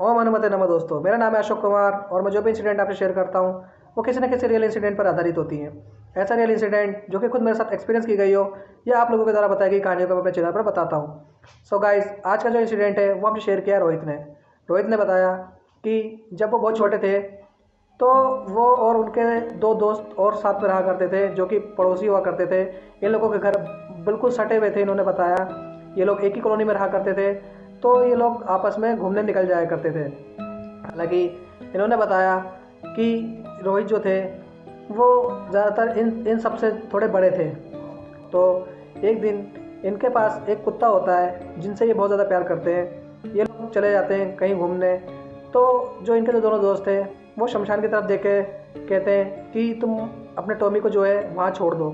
ओम हनुमते नमः। दोस्तों, मेरा नाम है अशोक कुमार और मैं जो भी इंसिडेंट आपसे शेयर करता हूँ वो किसी न किसी रियल इंसिडेंट पर आधारित होती हैं। ऐसा रियल इंसिडेंट जो कि खुद मेरे साथ एक्सपीरियंस की गई हो या आप लोगों के द्वारा बताई गई कहानियों को मैं अपने चैनल पर बताता हूँ। सो गाइस, आज का जो इंसिडेंट है वो हमसे शेयर किया रोहित ने बताया कि जब वो बहुत छोटे थे तो वो और उनके दो दोस्त और साथ में रहा करते थे जो कि पड़ोसी हुआ करते थे। इन लोगों के घर बिल्कुल सटे हुए थे। इन्होंने बताया ये लोग एक ही कॉलोनी में रहा करते थे, तो ये लोग आपस में घूमने निकल जाया करते थे। हालांकि इन्होंने बताया कि रोहित जो थे वो ज़्यादातर इन सब से थोड़े बड़े थे। तो एक दिन इनके पास एक कुत्ता होता है जिनसे ये बहुत ज़्यादा प्यार करते हैं। ये लोग चले जाते हैं कहीं घूमने, तो जो इनके जो दोनों दोस्त हैं वो शमशान की तरफ देख के कहते हैं कि तुम अपने टॉमी को जो है वहाँ छोड़ दो,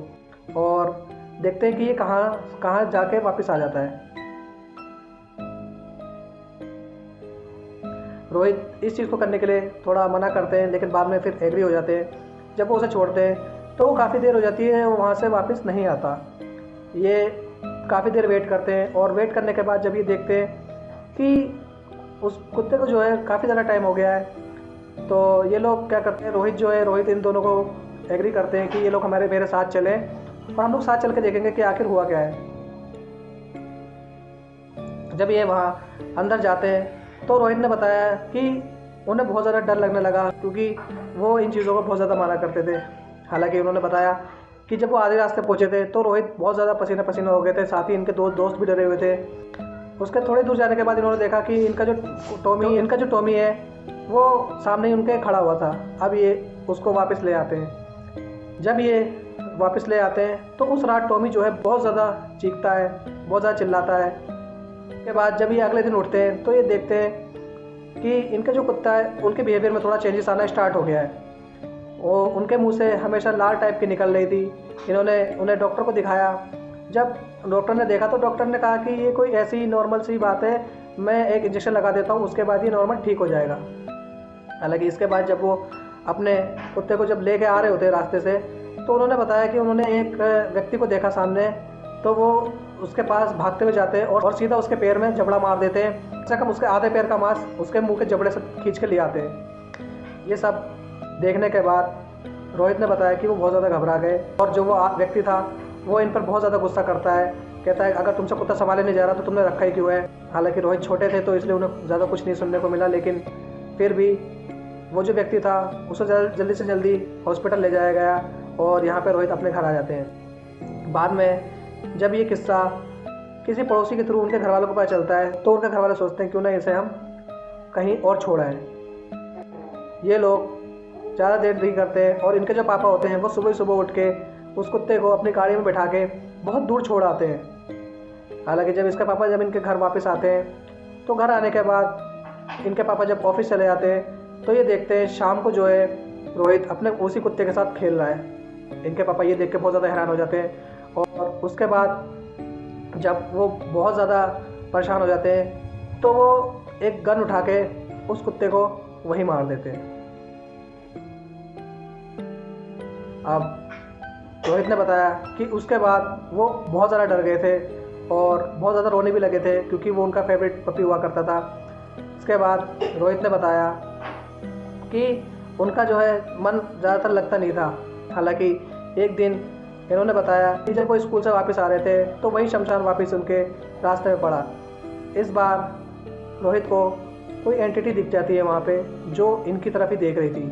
और देखते हैं कि ये कहाँ कहाँ जाके वापस आ जाता है। रोहित इस चीज़ को करने के लिए थोड़ा मना करते हैं, लेकिन बाद में फिर एग्री हो जाते हैं। जब वो उसे छोड़ते हैं तो वो काफ़ी देर हो जाती है, वो वहाँ से वापस नहीं आता। ये काफ़ी देर वेट करते हैं और वेट करने के बाद जब ये देखते हैं कि उस कुत्ते को जो है काफ़ी ज़्यादा टाइम हो गया है, तो ये लोग क्या करते हैं, रोहित इन दोनों को एग्री करते हैं कि ये लोग मेरे साथ चलें और हम लोग साथ चल के देखेंगे कि आखिर हुआ क्या है। जब ये वहाँ अंदर जाते हैं तो रोहित ने बताया कि उन्हें बहुत ज़्यादा डर लगने लगा, क्योंकि वो इन चीज़ों को बहुत ज़्यादा माना करते थे। हालांकि उन्होंने बताया कि जब वो आधे रास्ते पहुँचे थे तो रोहित बहुत ज़्यादा पसीना पसीना हो गए थे, साथ ही इनके दो दोस्त भी डरे हुए थे। उसके थोड़ी दूर जाने के बाद इन्होंने देखा कि इनका जो टॉमी है वो सामने ही उनके खड़ा हुआ था। अब ये उसको वापस ले आते हैं। जब ये वापस ले आते हैं तो उस रात टॉमी जो है बहुत ज़्यादा चीखता है, बहुत ज़्यादा चिल्लाता है। के बाद जब ये अगले दिन उठते हैं तो ये देखते हैं कि इनका जो कुत्ता है उनके बिहेवियर में थोड़ा चेंजेस आना स्टार्ट हो गया है। वो उनके मुंह से हमेशा लाल टाइप की निकल रही थी। इन्होंने उन्हें डॉक्टर को दिखाया। जब डॉक्टर ने देखा तो डॉक्टर ने कहा कि ये कोई ऐसी नॉर्मल सी बात है, मैं एक इंजेक्शन लगा देता हूँ, उसके बाद ये नॉर्मल ठीक हो जाएगा। हालांकि इसके बाद जब वो अपने कुत्ते को जब लेके आ रहे होते रास्ते से, तो उन्होंने बताया कि उन्होंने एक व्यक्ति को देखा सामने, तो वो उसके पास भागते हुए जाते हैं और सीधा उसके पैर में जबड़ा मार देते हैं। कम से कम उसके आधे पैर का मांस उसके मुंह के जबड़े से खींच के ले आते हैं। ये सब देखने के बाद रोहित ने बताया कि वो बहुत ज़्यादा घबरा गए, और जो वो व्यक्ति था वो इन पर बहुत ज़्यादा गुस्सा करता है। कहता है अगर तुमसे कुत्ता संभाले नहीं जा रहा तो तुमने रखा ही क्यों है। हालांकि रोहित छोटे थे तो इसलिए उन्हें ज़्यादा कुछ नहीं सुनने को मिला, लेकिन फिर भी वो जो व्यक्ति था उसे जल्दी से जल्दी हॉस्पिटल ले जाया गया और यहाँ पर रोहित अपने घर आ जाते हैं। बाद में जब ये किस्सा किसी पड़ोसी के थ्रू उनके घर वालों को पता चलता है तो उनके घर वाले सोचते हैं क्यों ना इसे हम कहीं और छोड़ाएं। ये लोग ज़्यादा देर नहीं करते और इनके जो पापा होते हैं वो सुबह सुबह उठ के उस कुत्ते को अपनी गाड़ी में बैठा के बहुत दूर छोड़ आते हैं। हालांकि जब इसके पापा जब इनके घर वापस आते हैं तो घर आने के बाद इनके पापा जब ऑफिस चले जाते हैं तो ये देखते हैं शाम को जो है रोहित अपने उसी कुत्ते के साथ खेल रहा है। इनके पापा ये देख के बहुत ज़्यादा हैरान हो जाते हैं, और उसके बाद जब वो बहुत ज़्यादा परेशान हो जाते हैं तो वो एक गन उठा के उस कुत्ते को वहीं मार देते हैं। अब रोहित ने बताया कि उसके बाद वो बहुत ज़्यादा डर गए थे और बहुत ज़्यादा रोने भी लगे थे, क्योंकि वो उनका फेवरेट पपी हुआ करता था। इसके बाद रोहित ने बताया कि उनका जो है मन ज़्यादातर लगता नहीं था। हालांकि एक दिन इन्होंने बताया कि जब वो स्कूल से वापस आ रहे थे तो वही शमशान वापस उनके रास्ते में पड़ा। इस बार रोहित को कोई एंटिटी दिख जाती है वहाँ पे जो इनकी तरफ ही देख रही थी।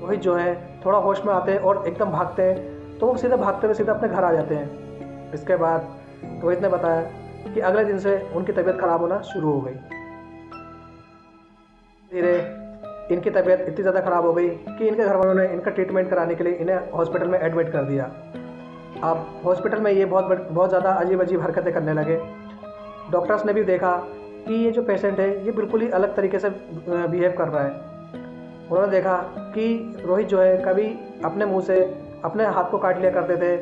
रोहित जो है थोड़ा होश में आते हैं और एकदम भागते हैं, तो वो सीधे भागते हुए सीधे अपने घर आ जाते हैं। इसके बाद रोहित ने बताया कि अगले दिन से उनकी तबीयत खराब होना शुरू हो गई। धीरे इनकी तबीयत इतनी ज़्यादा ख़राब हो गई कि इनके घर वालों ने इनका ट्रीटमेंट कराने के लिए इन्हें हॉस्पिटल में एडमिट कर दिया। अब हॉस्पिटल में ये बहुत ज़्यादा अजीब अजीब हरकतें करने लगे। डॉक्टर्स ने भी देखा कि ये जो पेशेंट है ये बिल्कुल ही अलग तरीके से बिहेव कर रहा है। उन्होंने देखा कि रोहित जो है कभी अपने मुंह से अपने हाथ को काट लिया करते थे,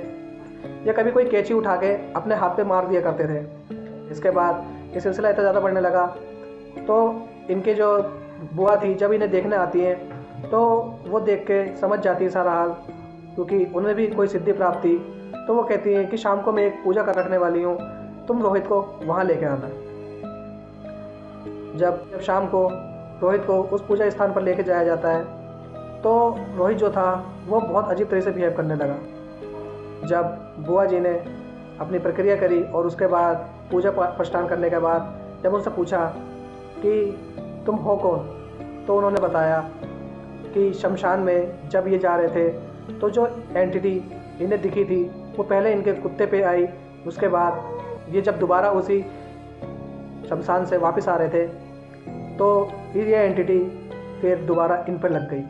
या कभी कोई कैंची उठा के अपने हाथ पे मार दिया करते थे। इसके बाद ये सिलसिला इतना ज़्यादा बढ़ने लगा, तो इनके जो बुआ थी जब इन्हें देखने आती हैं तो वो देख के समझ जाती है सारा हाल, क्योंकि उन्हें भी कोई सिद्धि प्राप्त थी। तो वो कहती हैं कि शाम को मैं एक पूजा कर रखने वाली हूँ, तुम रोहित को वहाँ लेके आना। जब शाम को रोहित को उस पूजा स्थान पर लेके जाया जाता है तो रोहित जो था वो बहुत अजीब तरह से बिहेव करने लगा। जब बुआ जी ने अपनी प्रक्रिया करी और उसके बाद पूजा प्रष्टान करने के बाद जब उनसे पूछा कि तुम हो कौन, तो उन्होंने बताया कि शमशान में जब ये जा रहे थे तो जो एंटिटी इन्हें दिखी थी वो पहले इनके कुत्ते पे आई, उसके बाद ये जब दोबारा उसी शमशान से वापस आ रहे थे तो ये एंटिटी फिर दोबारा इन पर लग गई।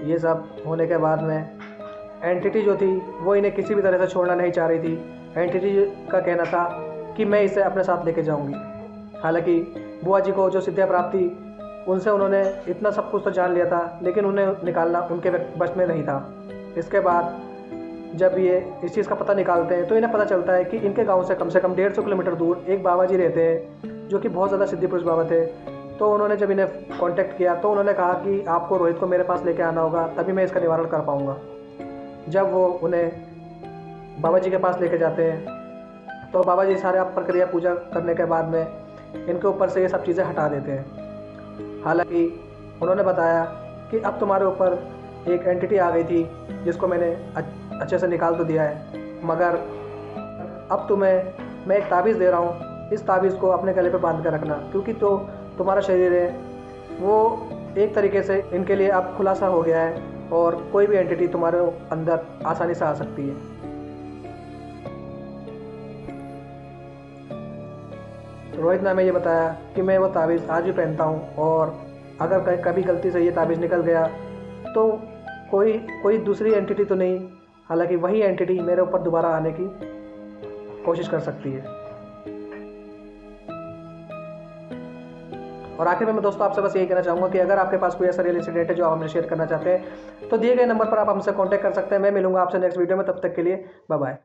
ये सब होने के बाद में एंटिटी जो थी वो इन्हें किसी भी तरह से छोड़ना नहीं चाह रही थी। एंटिटी का कहना था कि मैं इसे अपने साथ लेके जाऊंगी। हालांकि बुआ जी को जो सिद्धियाँ प्राप्त थी उनसे उन्होंने इतना सब कुछ तो जान लिया था, लेकिन उन्हें निकालना उनके बस में नहीं था। इसके बाद जब ये इस चीज़ का पता निकालते हैं तो इन्हें पता चलता है कि इनके गांव से कम 150 किलोमीटर दूर एक बाबा जी रहते हैं जो कि बहुत ज़्यादा सिद्धि पुरुष बाबा थे। तो उन्होंने जब इन्हें कांटेक्ट किया तो उन्होंने कहा कि आपको रोहित को मेरे पास लेके आना होगा, तभी मैं इसका निवारण कर पाऊँगा। जब वो उन्हें बाबा जी के पास लेके जाते हैं तो बाबा जी सारे प्रक्रिया पूजा करने के बाद में इनके ऊपर से ये सब चीज़ें हटा देते हैं। हालांकि उन्होंने बताया कि अब तुम्हारे ऊपर एक एंटिटी आ गई थी जिसको मैंने अच्छे से निकाल तो दिया है, मगर अब तुम्हें मैं एक ताबीज़ दे रहा हूँ, इस ताबीज़ को अपने गले पे बांध कर रखना, क्योंकि तो तुम्हारा शरीर है वो एक तरीके से इनके लिए अब खुलासा हो गया है और कोई भी एंटिटी तुम्हारे अंदर आसानी से आ सकती है। रोहित ने हमें ये बताया कि मैं वो ताबीज़ आज भी पहनता हूँ और अगर कभी गलती से ये ताबीज़ निकल गया तो कोई दूसरी एंटिटी तो नहीं, हालांकि वही एंटिटी मेरे ऊपर दोबारा आने की कोशिश कर सकती है। और आखिर में मैं दोस्तों आपसे बस यही कहना चाहूँगा कि अगर आपके पास कोई ऐसा रियल इंसिडेंट है जो आप हमसे शेयर करना चाहते हैं तो दिए गए नंबर पर आप हमसे कांटेक्ट कर सकते हैं। मैं मिलूंगा आपसे नेक्स्ट वीडियो में, तब तक के लिए बाय बाय।